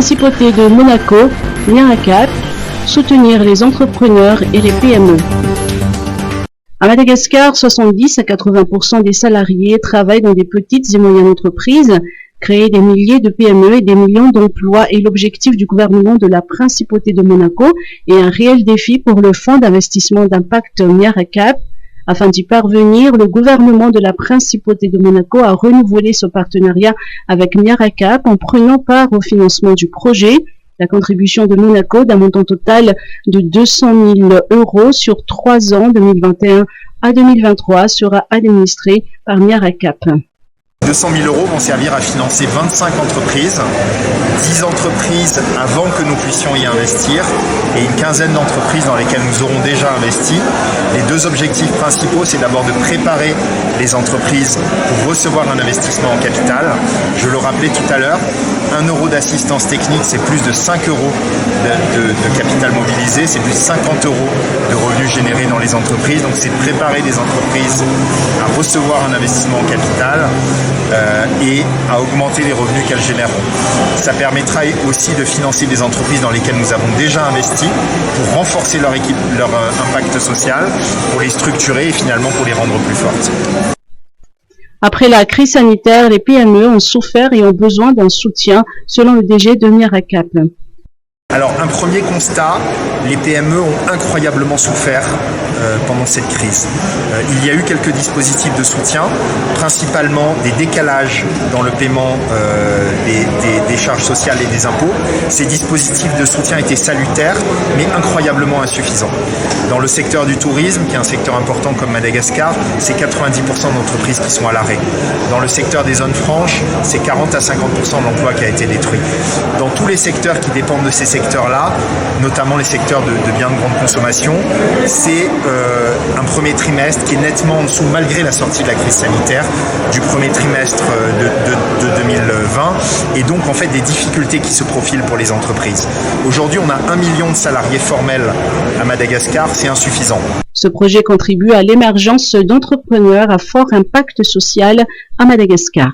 Principauté de Monaco, MIRACAP, soutenir les entrepreneurs et les PME. À Madagascar, 70 à 80% des salariés travaillent dans des petites et moyennes entreprises. Créer des milliers de PME et des millions d'emplois est l'objectif du gouvernement de la Principauté de Monaco et un réel défi pour le fonds d'investissement d'impact MIRACAP. Afin d'y parvenir, le gouvernement de la Principauté de Monaco a renouvelé ce partenariat avec MIRACAP en prenant part au financement du projet. La contribution de Monaco d'un montant total de 200 000 € sur 3 ans, 2021 à 2023, sera administrée par MIRACAP. 200 000 € vont servir à financer 25 entreprises, 10 entreprises avant que nous puissions y investir et une quinzaine d'entreprises dans lesquelles nous aurons déjà investi. Les deux objectifs principaux, c'est d'abord de préparer les entreprises pour recevoir un investissement en capital. Je le rappelais tout à l'heure, 1 € d'assistance technique, c'est plus de 5 € de capital mobilisé, c'est plus de 50 € de revenus générés dans les entreprises. Donc c'est préparer les entreprises à recevoir un investissement en capital et à augmenter les revenus qu'elles généreront. Ça permettra aussi de financer des entreprises dans lesquelles nous avons déjà investi pour renforcer leur impact social, pour les structurer et finalement pour les rendre plus fortes. Après la crise sanitaire, les PME ont souffert et ont besoin d'un soutien, selon le DG de MIRACAP. Alors, un premier constat, les PME ont incroyablement souffert pendant cette crise. Il y a eu quelques dispositifs de soutien, principalement des décalages dans le paiement des charges sociales et des impôts. Ces dispositifs de soutien étaient salutaires, mais incroyablement insuffisants. Dans le secteur du tourisme, qui est un secteur important comme Madagascar, c'est 90% d'entreprises qui sont à l'arrêt. Dans le secteur des zones franches, c'est 40 à 50% de l'emploi qui a été détruit. Dans tous les secteurs qui dépendent de ces secteurs-là, notamment les secteurs de biens de grande consommation, c'est un premier trimestre qui est nettement en dessous, malgré la sortie de la crise sanitaire, du premier trimestre de 2020, et donc en fait des difficultés qui se profilent pour les entreprises. Aujourd'hui, on a 1 million de salariés formels à Madagascar, c'est insuffisant. Ce projet contribue à l'émergence d'entrepreneurs à fort impact social à Madagascar.